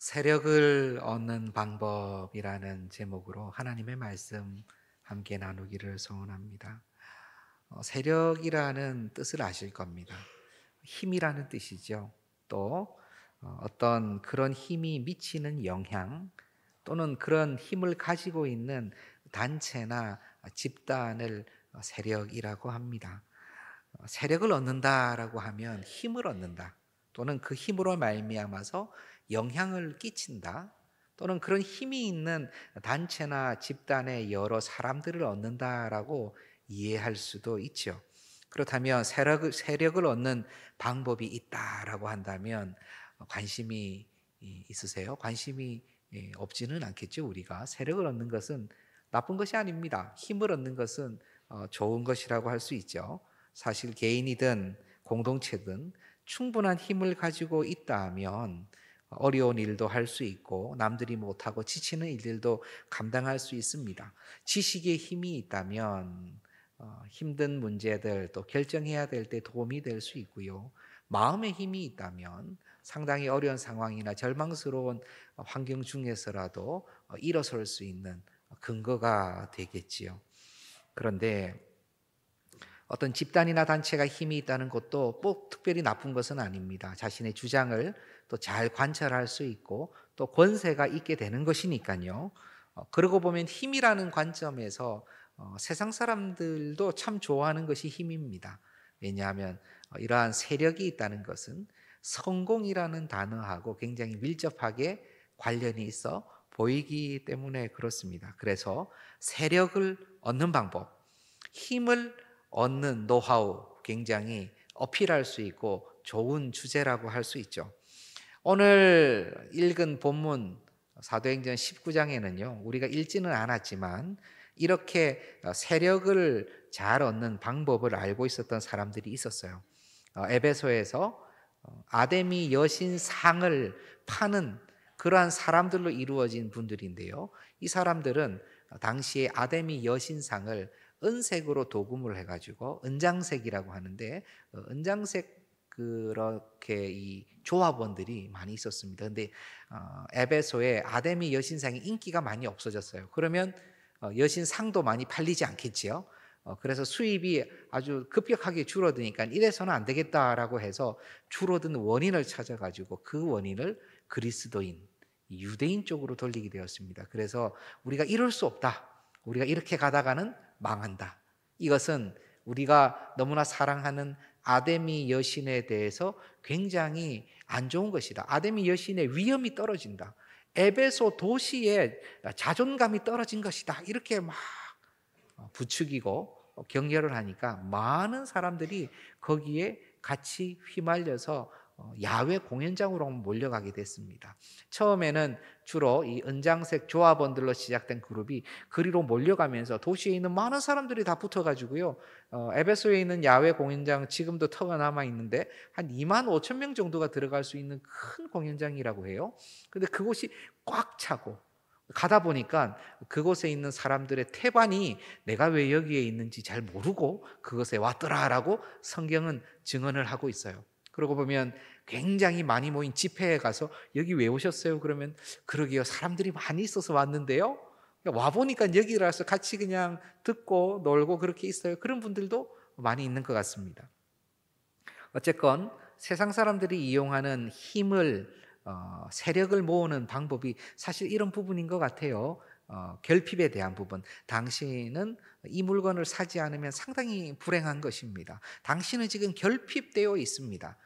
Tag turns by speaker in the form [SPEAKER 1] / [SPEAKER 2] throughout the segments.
[SPEAKER 1] 세력을 얻는 방법이라는 제목으로 하나님의 말씀 함께 나누기를 소원합니다. 세력이라는 뜻을 아실 겁니다. 힘이라는 뜻이죠. 또 어떤 그런 힘이 미치는 영향 또는 그런 힘을 가지고 있는 단체나 집단을 세력이라고 합니다. 세력을 얻는다라고 하면 힘을 얻는다. 또는 그 힘으로 말미암아서 영향을 끼친다. 또는 그런 힘이 있는 단체나 집단의 여러 사람들을 얻는다라고 이해할 수도 있죠. 그렇다면 세력을 얻는 방법이 있다라고 한다면 관심이 있으세요? 관심이 없지는 않겠죠. 우리가 세력을 얻는 것은 나쁜 것이 아닙니다. 힘을 얻는 것은 좋은 것이라고 할 수 있죠. 사실 개인이든 공동체든 충분한 힘을 가지고 있다면 어려운 일도 할 수 있고 남들이 못하고 지치는 일들도 감당할 수 있습니다. 지식의 힘이 있다면 힘든 문제들 또 결정해야 될 때 도움이 될 수 있고요. 마음의 힘이 있다면 상당히 어려운 상황이나 절망스러운 환경 중에서라도 일어설 수 있는 근거가 되겠지요. 그런데 어떤 집단이나 단체가 힘이 있다는 것도 꼭 특별히 나쁜 것은 아닙니다. 자신의 주장을 또 잘 관철할 수 있고 또 권세가 있게 되는 것이니까요. 그러고 보면 힘이라는 관점에서 세상 사람들도 참 좋아하는 것이 힘입니다. 왜냐하면 이러한 세력이 있다는 것은 성공이라는 단어하고 굉장히 밀접하게 관련이 있어 보이기 때문에 그렇습니다. 그래서 세력을 얻는 방법, 힘을 얻는 노하우 굉장히 어필할 수 있고 좋은 주제라고 할 수 있죠. 오늘 읽은 본문 사도행전 19장에는요. 우리가 읽지는 않았지만 이렇게 세력을 잘 얻는 방법을 알고 있었던 사람들이 있었어요. 에베소에서 아데미 여신상을 파는 그러한 사람들로 이루어진 분들인데요. 이 사람들은 당시에 아데미 여신상을 은색으로 도금을 해가지고 은장색이라고 하는데 은장색 그렇게 이 조합원들이 많이 있었습니다. 근데 에베소에 아데미 여신상이 인기가 많이 없어졌어요. 그러면 여신상도 많이 팔리지 않겠지요. 그래서 수입이 아주 급격하게 줄어드니까 이래서는 안 되겠다라고 해서 줄어든 원인을 찾아가지고 그 원인을 그리스도인, 유대인 쪽으로 돌리게 되었습니다. 그래서 우리가 이럴 수 없다. 우리가 이렇게 가다가는 망한다. 이것은 우리가 너무나 사랑하는 아데미 여신에 대해서 굉장히 안 좋은 것이다. 아데미 여신의 위엄이 떨어진다. 에베소 도시의 자존감이 떨어진 것이다. 이렇게 막 부추기고 격려를 하니까 많은 사람들이 거기에 같이 휘말려서 야외 공연장으로 몰려가게 됐습니다. 처음에는 주로 이 은장색 조합원들로 시작된 그룹이 그리로 몰려가면서 도시에 있는 많은 사람들이 다 붙어가지고요. 에베소에 있는 야외 공연장 지금도 터가 남아 있는데 한 2만 5천 명 정도가 들어갈 수 있는 큰 공연장이라고 해요. 근데 그곳이 꽉 차고 가다 보니까 그곳에 있는 사람들의 태반이 내가 왜 여기에 있는지 잘 모르고 그것에 왔더라라고 성경은 증언을 하고 있어요. 그러고 보면 굉장히 많이 모인 집회에 가서 여기 왜 오셨어요? 그러면 그러게요. 사람들이 많이 있어서 왔는데요. 와보니까 여기라서 같이 그냥 듣고 놀고 그렇게 있어요. 그런 분들도 많이 있는 것 같습니다. 어쨌건 세상 사람들이 이용하는 힘을 세력을 모으는 방법이 사실 이런 부분인 것 같아요. 결핍에 대한 부분. 당신은 이 물건을 사지 않으면 상당히 불행한 것입니다. 당신은 지금 결핍되어 있습니다.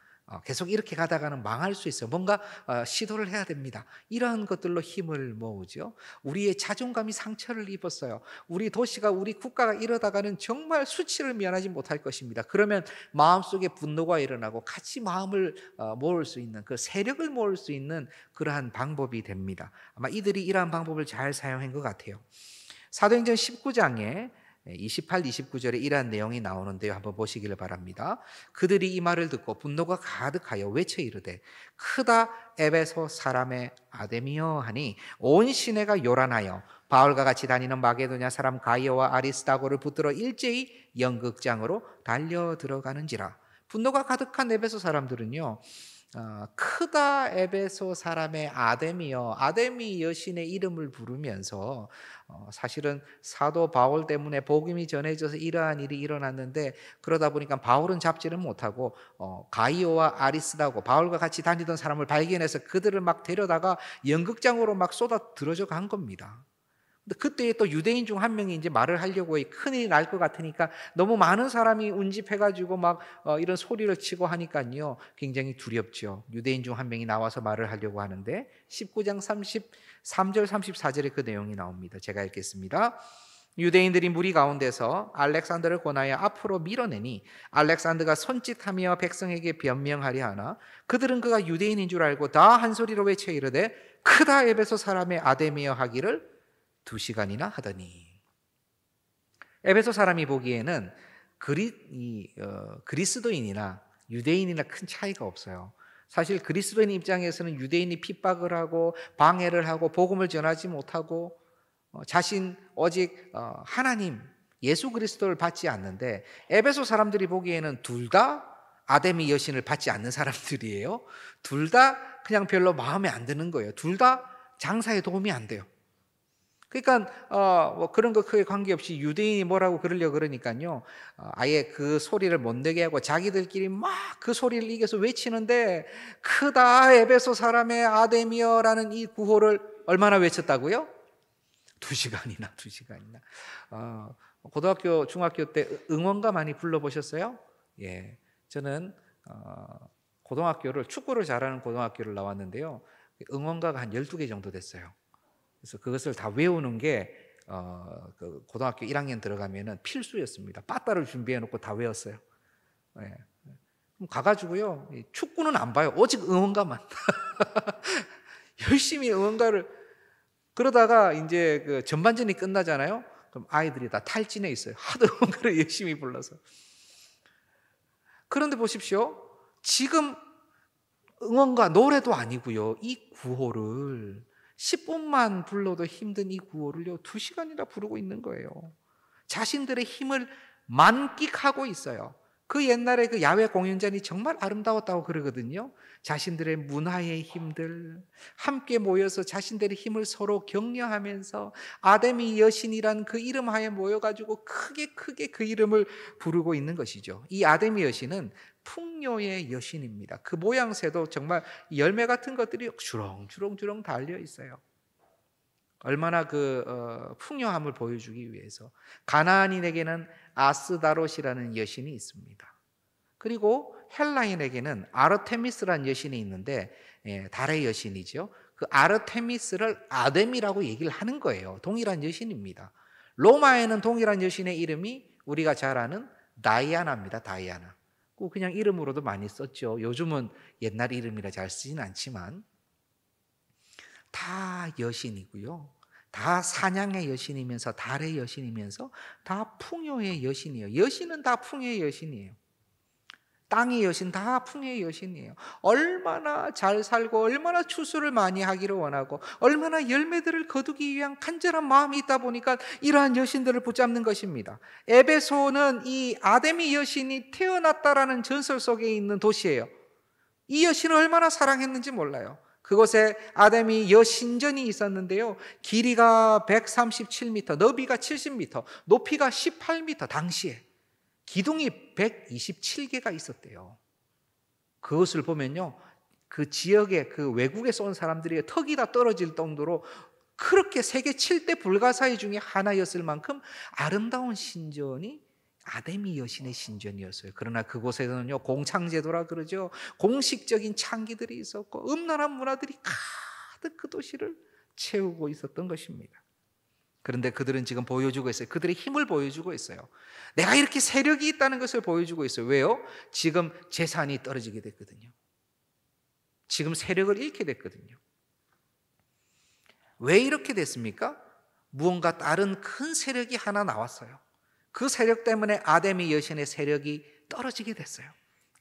[SPEAKER 1] 계속 이렇게 가다가는 망할 수 있어요. 뭔가 시도를 해야 됩니다. 이러한 것들로 힘을 모으죠. 우리의 자존감이 상처를 입었어요. 우리 도시가 우리 국가가 이러다가는 정말 수치를 면하지 못할 것입니다. 그러면 마음속에 분노가 일어나고 같이 마음을 모을 수 있는 그 세력을 모을 수 있는 그러한 방법이 됩니다. 아마 이들이 이러한 방법을 잘 사용한 것 같아요. 사도행전 19장에 28, 29절에 이러한 내용이 나오는데요. 한번 보시기를 바랍니다. 그들이 이 말을 듣고 분노가 가득하여 외쳐 이르되 크다 에베소 사람의 아데미여 하니 온 시내가 요란하여 바울과 같이 다니는 마게도냐 사람 가이오와 아리스다고를 붙들어 일제히 연극장으로 달려 들어가는지라. 분노가 가득한 에베소 사람들은요, 크다 에베소 사람의 아데미여, 아데미 여신의 이름을 부르면서 사실은 사도 바울 때문에 복음이 전해져서 이러한 일이 일어났는데, 그러다 보니까 바울은 잡지를 못하고 가이오와 아리스라고 바울과 같이 다니던 사람을 발견해서 그들을 막 데려다가 연극장으로 막 쏟아 들어져 간 겁니다. 근데 그때 또 유대인 중 한 명이 이제 말을 하려고 큰일이 날 것 같으니까 너무 많은 사람이 운집해가지고 막 이런 소리를 치고 하니까요, 굉장히 두렵죠. 유대인 중 한 명이 나와서 말을 하려고 하는데 19장 33절 34절에 그 내용이 나옵니다. 제가 읽겠습니다. 유대인들이 무리 가운데서 알렉산더를 권하여 앞으로 밀어내니 알렉산더가 손짓하며 백성에게 변명하려 하나 그들은 그가 유대인인 줄 알고 다 한 소리로 외쳐 이르되 크다 에베소 사람의 아데미여 하기를 2시간이나 하더니. 에베소 사람이 보기에는 그리스도인이나 유대인이나 큰 차이가 없어요. 사실 그리스도인 입장에서는 유대인이 핍박을 하고 방해를 하고 복음을 전하지 못하고 자신 오직 하나님 예수 그리스도를 받지 않는데, 에베소 사람들이 보기에는 둘 다 아데미 여신을 받지 않는 사람들이에요. 둘 다 그냥 별로 마음에 안 드는 거예요. 둘 다 장사에 도움이 안 돼요. 그러니까 뭐 그런 거 크게 관계없이 유대인이 뭐라고 그러려고 그러니까요, 아예 그 소리를 못 내게 하고 자기들끼리 막 그 소리를 이겨서 외치는데, 크다 에베소 사람의 아데미여라는 이 구호를 얼마나 외쳤다고요? 2시간이나. 고등학교 중학교 때 응원가 많이 불러보셨어요? 예, 저는 고등학교를 축구를 잘하는 고등학교를 나왔는데요, 응원가가 한 12개 정도 됐어요. 그래서 그것을 다 외우는 게 그 고등학교 1학년 들어가면은 필수였습니다. 빠따를 준비해 놓고 다 외웠어요. 예. 그럼 가가지고요, 축구는 안 봐요. 오직 응원가만. 열심히 응원가를. 그러다가 이제 그 전반전이 끝나잖아요. 그럼 아이들이 다 탈진해 있어요. 하도 응원가를 열심히 불러서. 그런데 보십시오. 지금 응원가 노래도 아니고요, 이 구호를 10분만 불러도 힘든 이 구호를요 2시간이나 부르고 있는 거예요. 자신들의 힘을 만끽하고 있어요. 그 옛날에 그 야외 공연장이 정말 아름다웠다고 그러거든요. 자신들의 문화의 힘들, 함께 모여서 자신들의 힘을 서로 격려하면서 아데미 여신이란 그 이름 하에 모여가지고 크게 그 이름을 부르고 있는 것이죠. 이 아데미 여신은 풍요의 여신입니다. 그 모양새도 정말 열매 같은 것들이 주렁주렁 달려 있어요. 얼마나 그 풍요함을 보여주기 위해서. 가나안인에게는 아스다롯이라는 여신이 있습니다. 그리고 헬라인에게는 아르테미스라는 여신이 있는데, 달의 여신이죠. 그 아르테미스를 아데미라고 얘기를 하는 거예요. 동일한 여신입니다. 로마에는 동일한 여신의 이름이 우리가 잘 아는 다이아나입니다. 다이아나. 그냥 이름으로도 많이 썼죠. 요즘은 옛날 이름이라 잘 쓰진 않지만 다 여신이고요, 다 사냥의 여신이면서 달의 여신이면서 다 풍요의 여신이에요. 여신은 다 풍요의 여신이에요. 땅의 여신 다 풍요의 여신이에요. 얼마나 잘 살고 얼마나 추수를 많이 하기를 원하고 얼마나 열매들을 거두기 위한 간절한 마음이 있다 보니까 이러한 여신들을 붙잡는 것입니다. 에베소는 이 아데미 여신이 태어났다라는 전설 속에 있는 도시예요. 이 여신을 얼마나 사랑했는지 몰라요. 그곳에 아데미 여신전이 있었는데요, 길이가 137m, 너비가 70m, 높이가 18m, 당시에 기둥이 127개가 있었대요. 그것을 보면요, 그 지역에 그 외국에서 온 사람들이 턱이 다 떨어질 정도로 그렇게 세계 7대 불가사의 중에 하나였을 만큼 아름다운 신전이 아데미 여신의 신전이었어요. 그러나 그곳에는요, 공창제도라 그러죠. 공식적인 창기들이 있었고 음란한 문화들이 가득 그 도시를 채우고 있었던 것입니다. 그런데 그들은 지금 보여주고 있어요. 그들의 힘을 보여주고 있어요. 내가 이렇게 세력이 있다는 것을 보여주고 있어요. 왜요? 지금 재산이 떨어지게 됐거든요. 지금 세력을 잃게 됐거든요. 왜 이렇게 됐습니까? 무언가 다른 큰 세력이 하나 나왔어요. 그 세력 때문에 아데미 여신의 세력이 떨어지게 됐어요.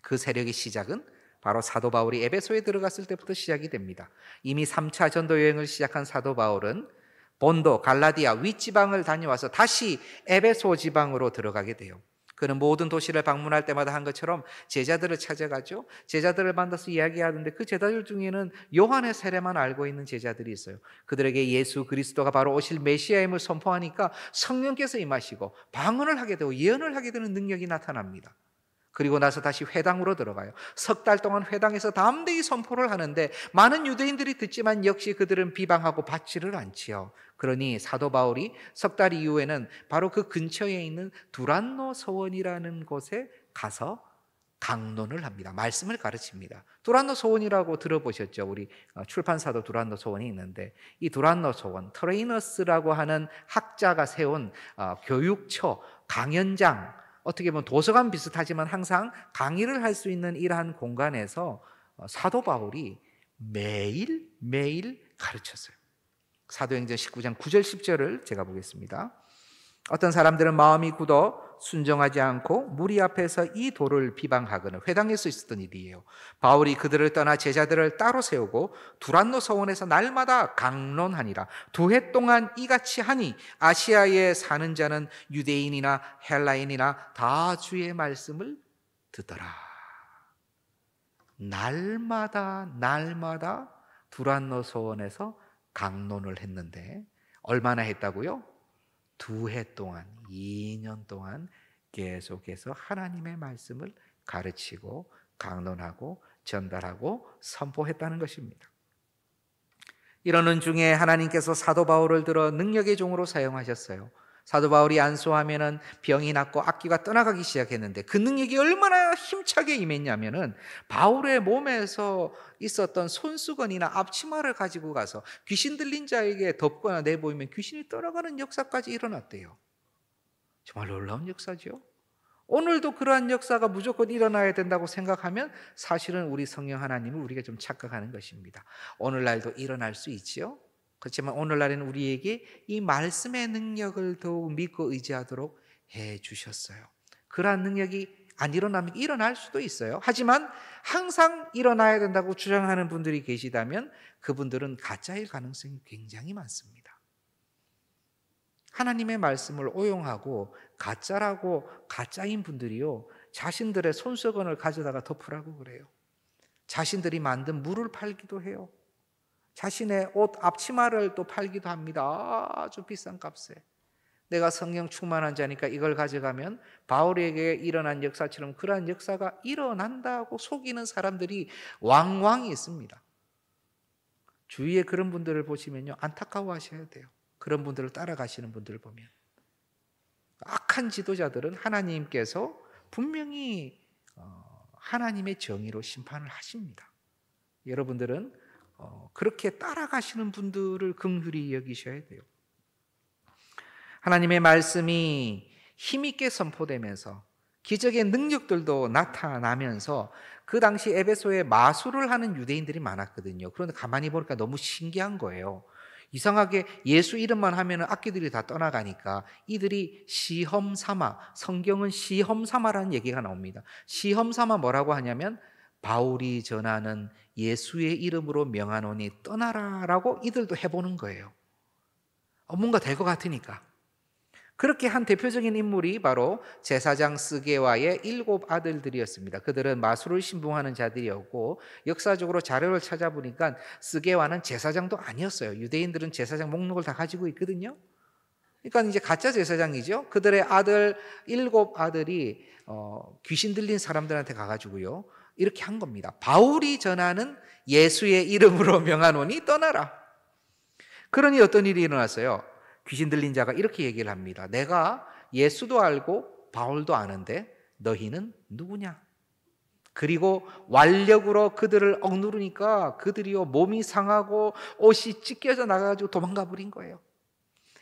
[SPEAKER 1] 그 세력의 시작은 바로 사도 바울이 에베소에 들어갔을 때부터 시작이 됩니다. 이미 3차 전도 여행을 시작한 사도 바울은 본도, 갈라디아 윗지방을 다녀와서 다시 에베소 지방으로 들어가게 돼요. 그는 모든 도시를 방문할 때마다 한 것처럼 제자들을 찾아가죠. 제자들을 만나서 이야기하는데 그 제자들 중에는 요한의 세례만 알고 있는 제자들이 있어요. 그들에게 예수 그리스도가 바로 오실 메시아임을 선포하니까 성령께서 임하시고 방언을 하게 되고 예언을 하게 되는 능력이 나타납니다. 그리고 나서 다시 회당으로 들어가요. 석 달 동안 회당에서 담대히 선포를 하는데 많은 유대인들이 듣지만 역시 그들은 비방하고 받지를 않지요. 그러니 사도 바울이 석 달 이후에는 바로 그 근처에 있는 두란노 서원이라는 곳에 가서 강론을 합니다. 말씀을 가르칩니다. 두란노 서원이라고 들어보셨죠? 우리 출판사도 두란노 서원이 있는데 이 두란노 서원, 트레이너스라고 하는 학자가 세운 교육처, 강연장, 어떻게 보면 도서관 비슷하지만 항상 강의를 할 수 있는 이러한 공간에서 사도 바울이 매일 가르쳤어요. 사도행전 19장 9절 10절을 제가 보겠습니다. 어떤 사람들은 마음이 굳어 순종하지 않고 무리 앞에서 이 도를 비방하거늘, 회당에서 있었던 일이에요. 바울이 그들을 떠나 제자들을 따로 세우고 두란노 서원에서 날마다 강론하니라. 2해 동안 이같이 하니 아시아에 사는 자는 유대인이나 헬라인이나 다 주의 말씀을 듣더라. 날마다 두란노 서원에서 강론을 했는데 얼마나 했다고요? 2해 동안, 2년 동안 계속해서 하나님의 말씀을 가르치고 강론하고 전달하고 선포했다는 것입니다. 이러는 중에 하나님께서 사도 바울을 들어 능력의 종으로 사용하셨어요. 사도 바울이 안수하면은 병이 낫고 악귀가 떠나가기 시작했는데 그 능력이 얼마나 힘차게 임했냐면은 바울의 몸에서 있었던 손수건이나 앞치마를 가지고 가서 귀신 들린 자에게 덮거나 내보이면 귀신이 떠나가는 역사까지 일어났대요. 정말 놀라운 역사죠. 오늘도 그러한 역사가 무조건 일어나야 된다고 생각하면 사실은 우리 성령 하나님을 우리가 좀 착각하는 것입니다. 오늘날도 일어날 수 있지요. 그렇지만 오늘날에는 우리에게 이 말씀의 능력을 더욱 믿고 의지하도록 해 주셨어요. 그러한 능력이 안 일어나면 일어날 수도 있어요. 하지만 항상 일어나야 된다고 주장하는 분들이 계시다면 그분들은 가짜일 가능성이 굉장히 많습니다. 하나님의 말씀을 오용하고 가짜라고 가짜인 분들이요, 자신들의 손수건을 가져다가 덮으라고 그래요. 자신들이 만든 물을 팔기도 해요. 자신의 옷 앞치마를 또 팔기도 합니다. 아주 비싼 값에. 내가 성령 충만한 자니까 이걸 가져가면 바울에게 일어난 역사처럼 그러한 역사가 일어난다고 속이는 사람들이 왕왕 있습니다. 주위에 그런 분들을 보시면요, 안타까워하셔야 돼요. 그런 분들을 따라가시는 분들을 보면. 악한 지도자들은 하나님께서 분명히 하나님의 정의로 심판을 하십니다. 여러분들은 그렇게 따라가시는 분들을 긍휼히 여기셔야 돼요. 하나님의 말씀이 힘있게 선포되면서 기적의 능력들도 나타나면서 그 당시 에베소에 마술을 하는 유대인들이 많았거든요. 그런데 가만히 보니까 너무 신기한 거예요. 이상하게 예수 이름만 하면 악기들이 다 떠나가니까 이들이 시험 삼아, 성경은 시험 삼아라는 얘기가 나옵니다. 시험 삼아 뭐라고 하냐면 바울이 전하는 예수의 이름으로 명하노니 떠나라라고 이들도 해보는 거예요. 뭔가 될 것 같으니까. 그렇게 한 대표적인 인물이 바로 제사장 스게와의 7 아들들이었습니다. 그들은 마술을 신봉하는 자들이었고 역사적으로 자료를 찾아보니까 스게와는 제사장도 아니었어요. 유대인들은 제사장 목록을 다 가지고 있거든요. 그러니까 이제 가짜 제사장이죠. 그들의 아들 7 아들이 귀신 들린 사람들한테 가가지고요, 이렇게 한 겁니다. 바울이 전하는 예수의 이름으로 명하노니 떠나라. 그러니 어떤 일이 일어났어요? 귀신 들린 자가 이렇게 얘기를 합니다. 내가 예수도 알고 바울도 아는데 너희는 누구냐? 그리고 완력으로 그들을 억누르니까 그들이요, 몸이 상하고 옷이 찢겨져 나가지고 도망가 버린 거예요.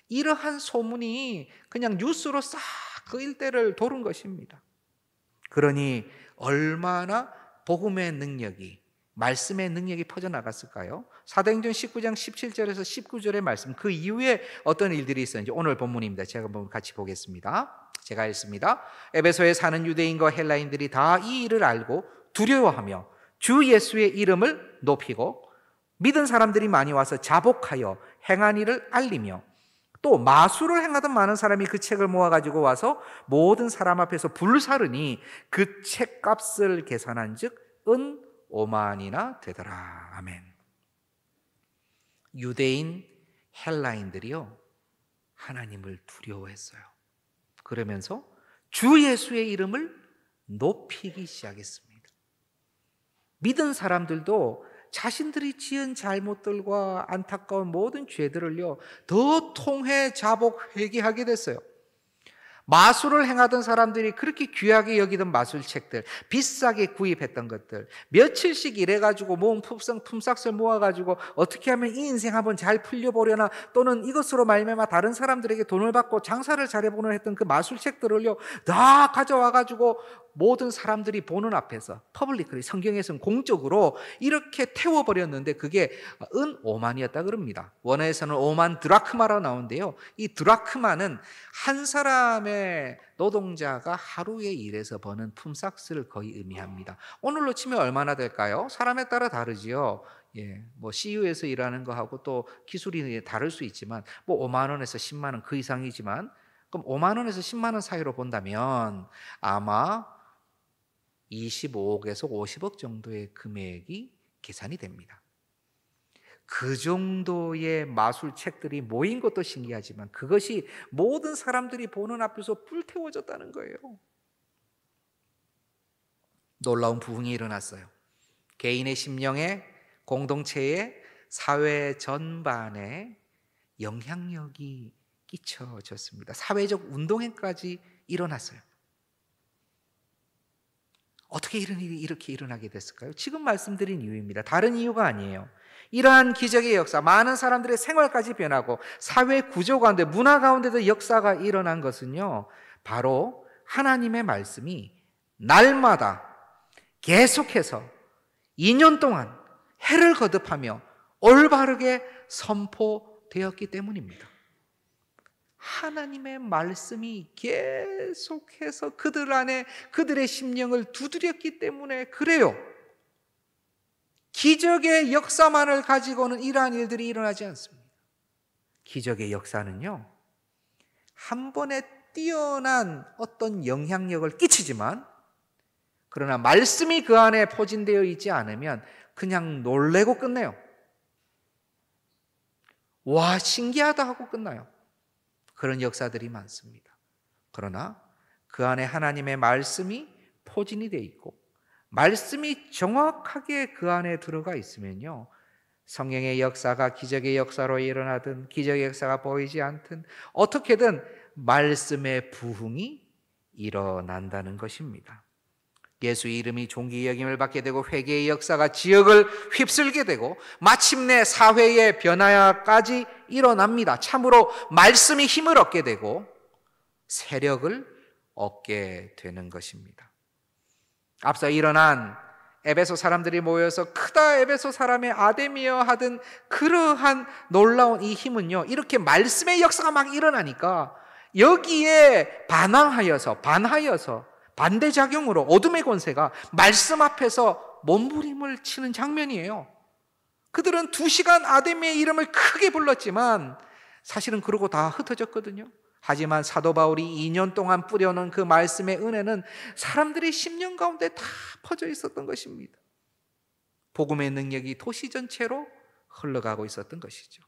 [SPEAKER 1] 이러한 소문이 그냥 뉴스로 싹 그 일대를 도는 것입니다. 그러니 얼마나 복음의 능력이, 말씀의 능력이 퍼져나갔을까요? 사도행전 19장 17절에서 19절의 말씀, 그 이후에 어떤 일들이 있었는지 오늘 본문입니다. 제가 한번 같이 보겠습니다. 제가 읽습니다. 에베소에 사는 유대인과 헬라인들이 다 이 일을 알고 두려워하며 주 예수의 이름을 높이고 믿은 사람들이 많이 와서 자복하여 행한 일을 알리며 또 마술을 행하던 많은 사람이 그 책을 모아가지고 와서 모든 사람 앞에서 불사르니 그 책값을 계산한 즉 은 5만이나 되더라. 아멘. 유대인 헬라인들이요 하나님을 두려워했어요. 그러면서 주 예수의 이름을 높이기 시작했습니다. 믿은 사람들도 자신들이 지은 잘못들과 안타까운 모든 죄들을요 더 통회 자복 회개하게 됐어요. 마술을 행하던 사람들이 그렇게 귀하게 여기던 마술책들, 비싸게 구입했던 것들, 며칠씩 일해가지고 모은 품삯을 모아가지고 어떻게 하면 이 인생 한번 잘 풀려보려나, 또는 이것으로 말미암아 다른 사람들에게 돈을 받고 장사를 잘해보려 했던 그 마술책들을요 다 가져와가지고 모든 사람들이 보는 앞에서 퍼블리크리, 성경에서는 공적으로 이렇게 태워버렸는데 그게 은 5만이었다 그럽니다. 원어에서는 5만 드라크마라고 나오는데요, 이 드라크마는 한 사람의 노동자가 하루에 일해서 버는 품삯을 거의 의미합니다. 오늘로 치면 얼마나 될까요? 사람에 따라 다르지요. 뭐 CU에서 일하는 거하고 또 기술이 다를 수 있지만 뭐 5만 원에서 10만 원 그 이상이지만, 그럼 5만 원에서 10만 원 사이로 본다면 아마 25억에서 50억 정도의 금액이 계산이 됩니다. 그 정도의 마술책들이 모인 것도 신기하지만 그것이 모든 사람들이 보는 앞에서 불태워졌다는 거예요. 놀라운 부흥이 일어났어요. 개인의 심령에, 공동체에, 사회 전반에 영향력이 끼쳐졌습니다. 사회적 운동회까지 일어났어요. 어떻게 이런 일이 이렇게 일어나게 됐을까요? 지금 말씀드린 이유입니다. 다른 이유가 아니에요. 이러한 기적의 역사, 많은 사람들의 생활까지 변하고 사회 구조 가운데, 문화 가운데도 역사가 일어난 것은요 바로 하나님의 말씀이 날마다 계속해서 2년 동안 해를 거듭하며 올바르게 선포되었기 때문입니다. 하나님의 말씀이 계속해서 그들 안에 그들의 심령을 두드렸기 때문에 그래요. 기적의 역사만을 가지고는 이러한 일들이 일어나지 않습니다. 기적의 역사는요 한 번에 뛰어난 어떤 영향력을 끼치지만, 그러나 말씀이 그 안에 포진되어 있지 않으면 그냥 놀래고 끝내요. 와, 신기하다 하고 끝나요. 그런 역사들이 많습니다. 그러나 그 안에 하나님의 말씀이 포진이 되어 있고 말씀이 정확하게 그 안에 들어가 있으면요 성령의 역사가 기적의 역사로 일어나든 기적의 역사가 보이지 않든 어떻게든 말씀의 부흥이 일어난다는 것입니다. 예수 이름이 존귀 여김을 받게 되고 회개의 역사가 지역을 휩쓸게 되고 마침내 사회의 변화까지 일어납니다. 참으로 말씀이 힘을 얻게 되고 세력을 얻게 되는 것입니다. 앞서 일어난 에베소 사람들이 모여서 크다 에베소 사람의 아데미여 하던 그러한 놀라운 이 힘은요 이렇게 말씀의 역사가 막 일어나니까 여기에 반항하여서 반대작용으로 어둠의 권세가 말씀 앞에서 몸부림을 치는 장면이에요. 그들은 2시간 아데미의 이름을 크게 불렀지만 사실은 그러고 다 흩어졌거든요. 하지만 사도 바울이 2년 동안 뿌려놓은 그 말씀의 은혜는 사람들의 심령 가운데 다 퍼져 있었던 것입니다. 복음의 능력이 도시 전체로 흘러가고 있었던 것이죠.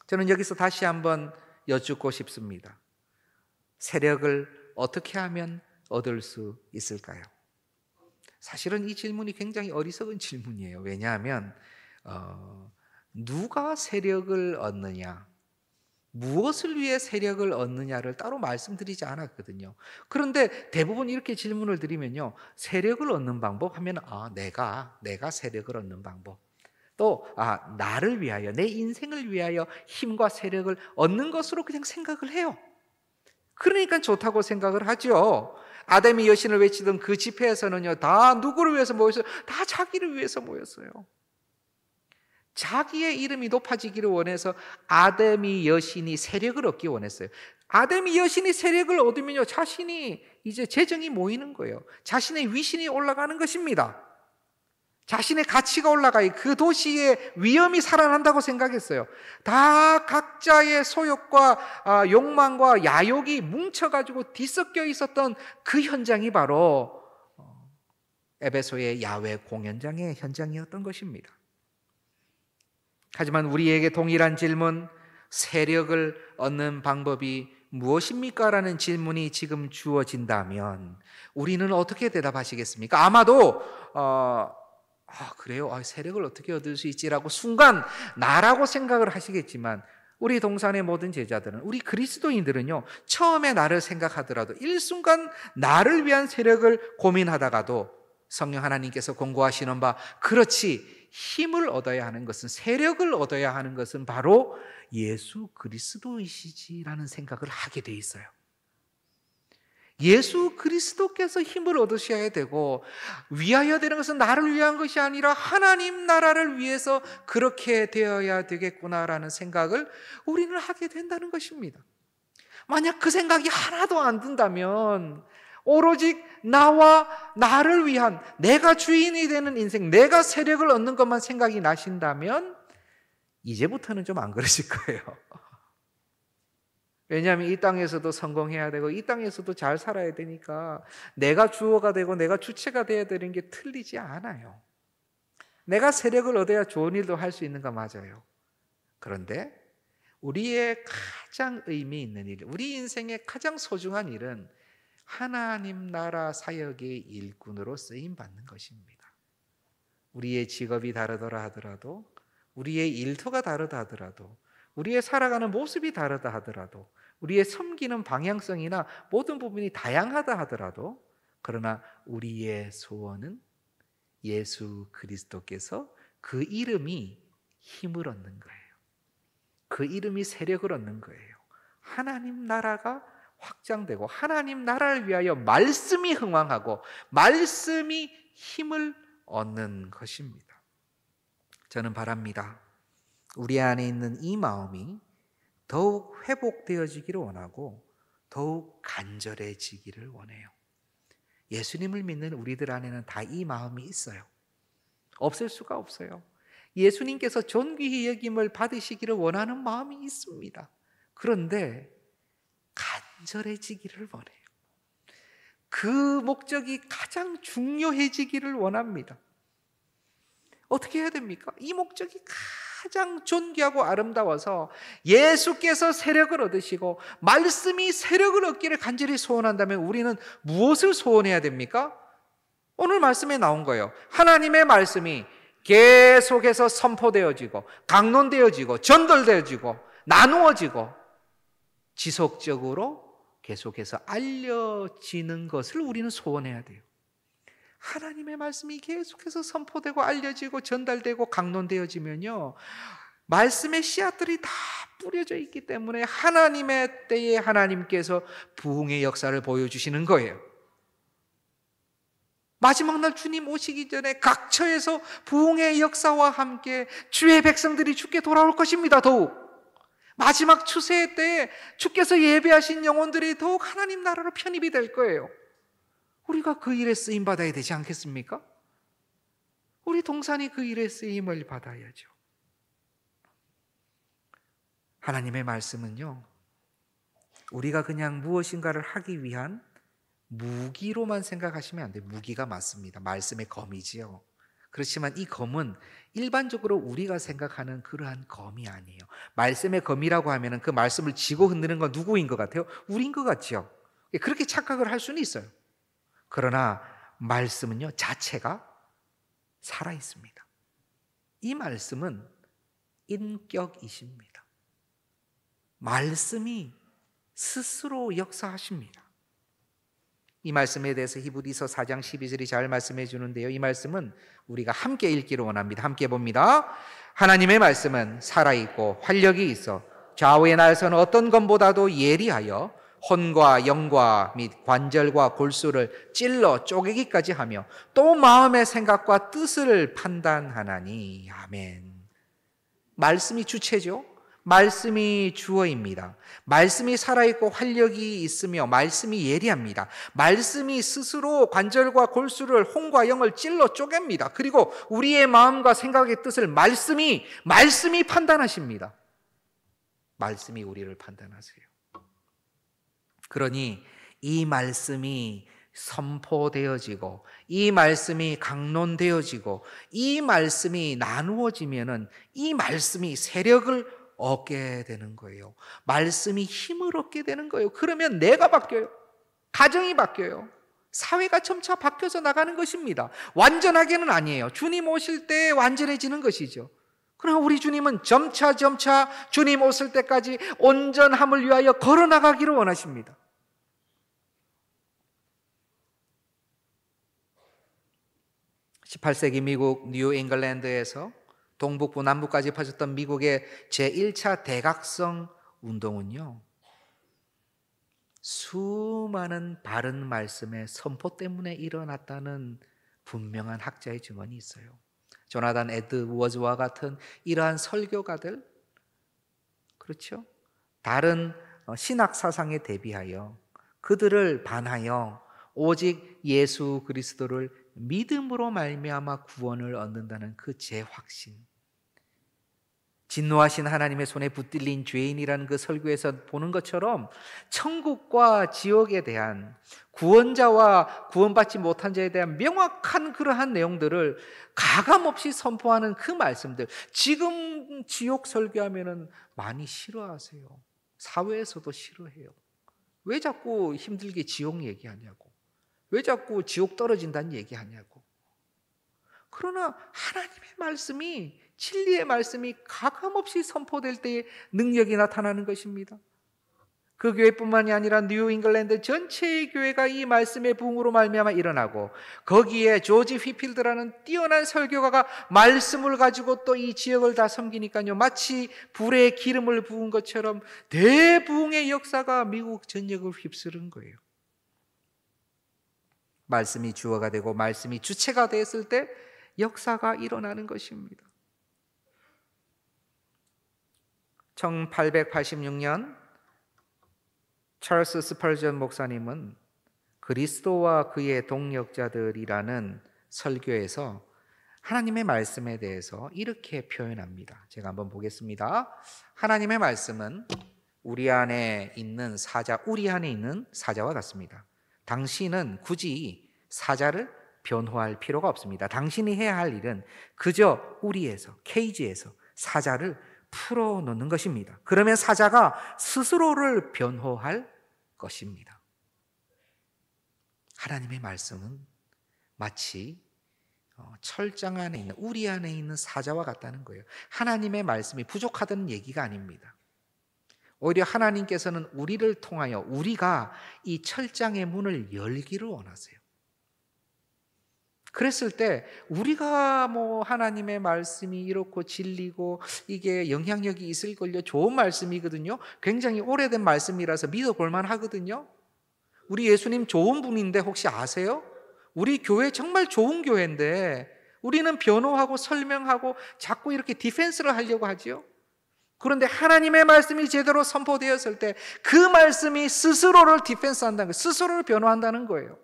[SPEAKER 1] 저는 여기서 다시 한번 여쭙고 싶습니다. 세력을 어떻게 하면 얻을 수 있을까요? 사실은 이 질문이 굉장히 어리석은 질문이에요. 왜냐하면 누가 세력을 얻느냐, 무엇을 위해 세력을 얻느냐를 따로 말씀드리지 않았거든요. 그런데 대부분 이렇게 질문을 드리면요, 세력을 얻는 방법 하면 내가 세력을 얻는 방법, 또 나를 위하여, 내 인생을 위하여 힘과 세력을 얻는 것으로 그냥 생각을 해요. 그러니까 좋다고 생각을 하죠. 아담이 여신을 외치던 그 집회에서는요, 다 누구를 위해서 모였어요? 다 자기를 위해서 모였어요. 자기의 이름이 높아지기를 원해서 아담이 여신이 세력을 얻기 원했어요. 아담이 여신이 세력을 얻으면요, 자신이 이제 재정이 모이는 거예요. 자신의 위신이 올라가는 것입니다. 자신의 가치가 올라가요. 그 도시의 위험이 살아난다고 생각했어요. 다 각자의 소욕과 욕망과 야욕이 뭉쳐가지고 뒤섞여 있었던 그 현장이 바로 에베소의 야외 공연장의 현장이었던 것입니다. 하지만 우리에게 동일한 질문, 세력을 얻는 방법이 무엇입니까? 라는 질문이 지금 주어진다면 우리는 어떻게 대답하시겠습니까? 아마도 그래요? 세력을 어떻게 얻을 수 있지라고 순간 나라고 생각을 하시겠지만, 우리 동산의 모든 제자들은, 우리 그리스도인들은요, 처음에 나를 생각하더라도 일순간 나를 위한 세력을 고민하다가도 성령 하나님께서 공고하시는 바, 그렇지, 힘을 얻어야 하는 것은, 세력을 얻어야 하는 것은 바로 예수 그리스도이시지라는 생각을 하게 돼 있어요. 예수 그리스도께서 힘을 얻으셔야 되고, 위하여 되는 것은 나를 위한 것이 아니라 하나님 나라를 위해서 그렇게 되어야 되겠구나라는 생각을 우리는 하게 된다는 것입니다. 만약 그 생각이 하나도 안 든다면, 오로지 나와 나를 위한, 내가 주인이 되는 인생, 내가 세력을 얻는 것만 생각이 나신다면 이제부터는 좀 안 그러실 거예요. 왜냐하면 이 땅에서도 성공해야 되고 이 땅에서도 잘 살아야 되니까 내가 주어가 되고 내가 주체가 되어야 되는 게 틀리지 않아요. 내가 세력을 얻어야 좋은 일도 할 수 있는 거 맞아요. 그런데 우리의 가장 의미 있는 일, 우리 인생의 가장 소중한 일은 하나님 나라 사역의 일꾼으로 쓰임받는 것입니다. 우리의 직업이 다르더라 하더라도, 우리의 일터가 다르다 하더라도, 우리의 살아가는 모습이 다르다 하더라도, 우리의 섬기는 방향성이나 모든 부분이 다양하다 하더라도, 그러나 우리의 소원은 예수 그리스도께서 그 이름이 힘을 얻는 거예요. 그 이름이 세력을 얻는 거예요. 하나님 나라가 확장되고 하나님 나라를 위하여 말씀이 흥왕하고 말씀이 힘을 얻는 것입니다. 저는 바랍니다. 우리 안에 있는 이 마음이 더욱 회복되어지기를 원하고 더욱 간절해지기를 원해요. 예수님을 믿는 우리들 안에는 다 이 마음이 있어요. 없을 수가 없어요. 예수님께서 존귀히 여김을 받으시기를 원하는 마음이 있습니다. 그런데 간절해지기를 원해요. 그 목적이 가장 중요해지기를 원합니다. 어떻게 해야 됩니까? 이 목적이 가장 존귀하고 아름다워서 예수께서 세력을 얻으시고 말씀이 세력을 얻기를 간절히 소원한다면 우리는 무엇을 소원해야 됩니까? 오늘 말씀에 나온 거예요. 하나님의 말씀이 계속해서 선포되어지고 강론되어지고 전달되어지고 나누어지고 지속적으로 계속해서 알려지는 것을 우리는 소원해야 돼요. 하나님의 말씀이 계속해서 선포되고 알려지고 전달되고 강론되어지면요, 말씀의 씨앗들이 다 뿌려져 있기 때문에 하나님의 때에 하나님께서 부흥의 역사를 보여주시는 거예요. 마지막 날 주님 오시기 전에 각처에서 부흥의 역사와 함께 주의 백성들이 주께 돌아올 것입니다. 더욱 마지막 추세 때에 주께서 예배하신 영혼들이 더욱 하나님 나라로 편입이 될 거예요. 우리가 그 일에 쓰임 받아야 되지 않겠습니까? 우리 동산이 그 일에 쓰임을 받아야죠. 하나님의 말씀은요, 우리가 그냥 무엇인가를 하기 위한 무기로만 생각하시면 안 돼요. 무기가 맞습니다. 말씀의 검이지요. 그렇지만 이 검은 일반적으로 우리가 생각하는 그러한 검이 아니에요. 말씀의 검이라고 하면 그 말씀을 쥐고 흔드는 건 누구인 것 같아요? 우리인 것 같죠. 그렇게 착각을 할 수는 있어요. 그러나 말씀은요, 자체가 살아있습니다. 이 말씀은 인격이십니다. 말씀이 스스로 역사하십니다. 이 말씀에 대해서 히브리서 4장 12절이 잘 말씀해 주는데요, 이 말씀은 우리가 함께 읽기를 원합니다. 함께 봅니다. 하나님의 말씀은 살아있고 활력이 있어 좌우의 날선 어떤 것보다도 예리하여 혼과 영과 및 관절과 골수를 찔러 쪼개기까지 하며 또 마음의 생각과 뜻을 판단하나니. 아멘. 말씀이 주체죠. 말씀이 주어입니다. 말씀이 살아있고 활력이 있으며 말씀이 예리합니다. 말씀이 스스로 관절과 골수를 혼과 영을 찔러 쪼갭니다. 그리고 우리의 마음과 생각의 뜻을 말씀이 판단하십니다. 말씀이 우리를 판단하세요. 그러니 이 말씀이 선포되어지고 이 말씀이 강론되어지고 이 말씀이 나누어지면은 이 말씀이 세력을 얻게 되는 거예요. 말씀이 힘을 얻게 되는 거예요. 그러면 내가 바뀌어요. 가정이 바뀌어요. 사회가 점차 바뀌어서 나가는 것입니다. 완전하게는 아니에요. 주님 오실 때 완전해지는 것이죠. 그러나 우리 주님은 점차 주님 오실 때까지 온전함을 위하여 걸어나가기를 원하십니다. 18세기 미국 뉴 잉글랜드에서 동북부 남부까지 퍼졌던 미국의 제1차 대각성 운동은요, 수많은 바른 말씀의 선포 때문에 일어났다는 분명한 학자의 증언이 있어요. 조나단 에드워즈와 같은 이러한 설교가들, 그렇죠? 다른 신학 사상에 대비하여 그들을 반하여 오직 예수 그리스도를 믿음으로 말미암아 구원을 얻는다는 그 제 확신, 진노하신 하나님의 손에 붙들린 죄인이라는 그 설교에서 보는 것처럼 천국과 지옥에 대한, 구원자와 구원받지 못한 자에 대한 명확한 그러한 내용들을 가감없이 선포하는 그 말씀들, 지금 지옥 설교하면은 많이 싫어하세요. 사회에서도 싫어해요. 왜 자꾸 힘들게 지옥 얘기하냐고, 왜 자꾸 지옥 떨어진다는 얘기하냐고. 그러나 하나님의 말씀이, 진리의 말씀이 가감없이 선포될 때에 능력이 나타나는 것입니다. 그 교회뿐만이 아니라 뉴 잉글랜드 전체의 교회가 이 말씀의 부흥으로 말미암아 일어나고, 거기에 조지 휘필드라는 뛰어난 설교가가 말씀을 가지고 또 이 지역을 다 섬기니까요, 마치 불에 기름을 부은 것처럼 대부흥의 역사가 미국 전역을 휩쓸은 거예요. 말씀이 주어가 되고 말씀이 주체가 됐을 때 역사가 일어나는 것입니다. 1886년 찰스 스펄전 목사님은 그리스도와 그의 동역자들이라는 설교에서 하나님의 말씀에 대해서 이렇게 표현합니다. 제가 한번 보겠습니다. 하나님의 말씀은 우리 안에 있는 사자와 같습니다. 당신은 굳이 사자를 변호할 필요가 없습니다. 당신이 해야 할 일은 그저 케이지에서 사자를 풀어놓는 것입니다. 그러면 사자가 스스로를 변호할 것입니다. 하나님의 말씀은 마치 철장 안에 있는, 우리 안에 있는 사자와 같다는 거예요. 하나님의 말씀이 부족하다는 얘기가 아닙니다. 오히려 하나님께서는 우리를 통하여 우리가 이 철장의 문을 열기를 원하세요. 그랬을 때 우리가 하나님의 말씀이 이렇고 진리고 이게 영향력이 있을 걸요, 좋은 말씀이거든요. 굉장히 오래된 말씀이라서 믿어볼 만하거든요. 우리 예수님 좋은 분인데 혹시 아세요? 우리 교회 정말 좋은 교회인데 우리는 변호하고 설명하고 자꾸 이렇게 디펜스를 하려고 하지요. 그런데 하나님의 말씀이 제대로 선포되었을 때 그 말씀이 스스로를 디펜스한다는 거예요. 스스로를 변호한다는 거예요.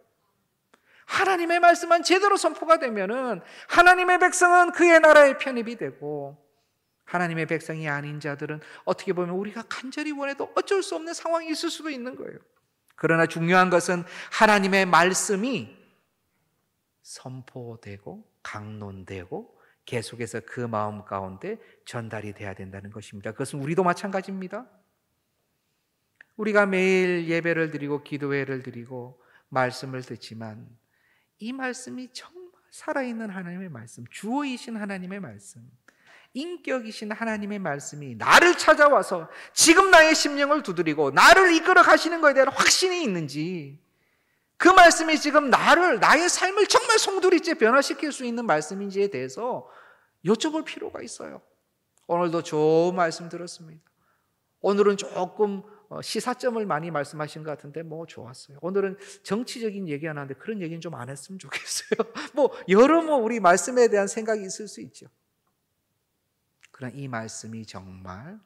[SPEAKER 1] 하나님의 말씀만 제대로 선포가 되면은 하나님의 백성은 그의 나라에 편입이 되고, 하나님의 백성이 아닌 자들은 어떻게 보면 우리가 간절히 원해도 어쩔 수 없는 상황이 있을 수도 있는 거예요. 그러나 중요한 것은 하나님의 말씀이 선포되고 강론되고 계속해서 그 마음 가운데 전달이 돼야 된다는 것입니다. 그것은 우리도 마찬가지입니다. 우리가 매일 예배를 드리고 기도회를 드리고 말씀을 듣지만 이 말씀이 정말 살아있는 하나님의 말씀, 주어이신 하나님의 말씀, 인격이신 하나님의 말씀이 나를 찾아와서 지금 나의 심령을 두드리고 나를 이끌어 가시는 것에 대한 확신이 있는지, 그 말씀이 지금 나의 삶을 정말 송두리째 변화시킬 수 있는 말씀인지에 대해서 여쭤볼 필요가 있어요. 오늘도 좋은 말씀 들었습니다. 오늘은 조금 시사점을 많이 말씀하신 것 같은데 좋았어요. 오늘은 정치적인 얘기 안 하는데 그런 얘기는 좀 안 했으면 좋겠어요. 여러 우리 말씀에 대한 생각이 있을 수 있죠. 그러나 이 말씀이 정말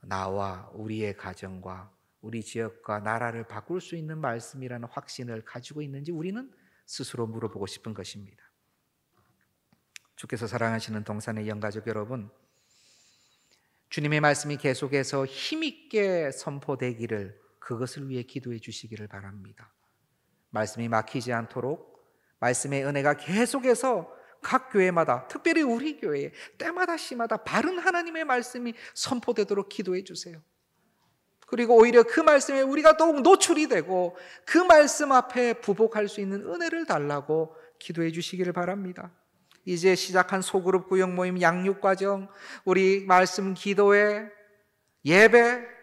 [SPEAKER 1] 나와 우리의 가정과 우리 지역과 나라를 바꿀 수 있는 말씀이라는 확신을 가지고 있는지 우리는 스스로 물어보고 싶은 것입니다. 주께서 사랑하시는 동산의 영가족 여러분, 주님의 말씀이 계속해서 힘있게 선포되기를, 그것을 위해 기도해 주시기를 바랍니다. 말씀이 막히지 않도록 말씀의 은혜가 계속해서 각 교회마다, 특별히 우리 교회에 때마다 시마다 바른 하나님의 말씀이 선포되도록 기도해 주세요. 그리고 오히려 그 말씀에 우리가 더욱 노출이 되고 그 말씀 앞에 부복할 수 있는 은혜를 달라고 기도해 주시기를 바랍니다. 이제 시작한 소그룹 구역 모임 양육과정, 우리 말씀 기도회, 예배,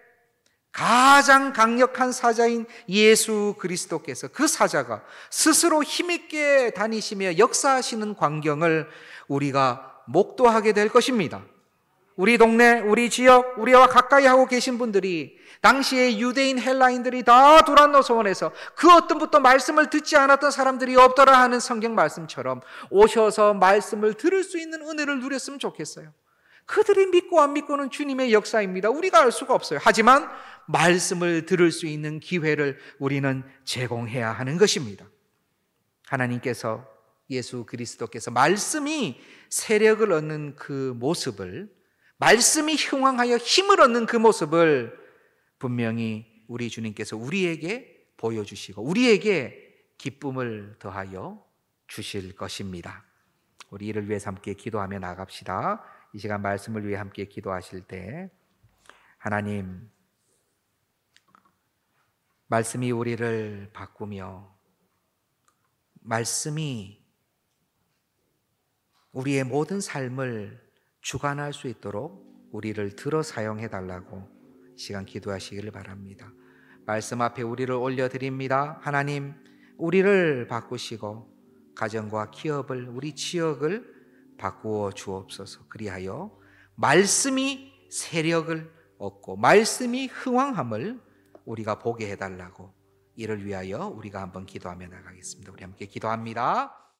[SPEAKER 1] 가장 강력한 사자인 예수 그리스도께서, 그 사자가 스스로 힘있게 다니시며 역사하시는 광경을 우리가 목도하게 될 것입니다. 우리 동네, 우리 지역, 우리와 가까이 하고 계신 분들이 당시에 유대인 헬라인들이 다 두란노 소원에서 그 어떤 분도 말씀을 듣지 않았던 사람들이 없더라 하는 성경 말씀처럼 오셔서 말씀을 들을 수 있는 은혜를 누렸으면 좋겠어요. 그들이 믿고 안 믿고는 주님의 역사입니다. 우리가 알 수가 없어요. 하지만 말씀을 들을 수 있는 기회를 우리는 제공해야 하는 것입니다. 하나님께서, 예수 그리스도께서 말씀이 세력을 얻는 그 모습을, 말씀이 흥왕하여 힘을 얻는 그 모습을 분명히 우리 주님께서 우리에게 보여주시고 우리에게 기쁨을 더하여 주실 것입니다. 우리 이를 위해서 함께 기도하며 나갑시다. 이 시간 말씀을 위해 함께 기도하실 때, 하나님, 말씀이 우리를 바꾸며 말씀이 우리의 모든 삶을 주관할 수 있도록 우리를 들어 사용해 달라고 시간 기도하시기를 바랍니다. 말씀 앞에 우리를 올려드립니다. 하나님, 우리를 바꾸시고 가정과 기업을, 우리 지역을 바꾸어 주옵소서. 그리하여 말씀이 세력을 얻고 말씀이 흥왕함을 우리가 보게 해달라고, 이를 위하여 우리가 한번 기도하며 나가겠습니다. 우리 함께 기도합니다.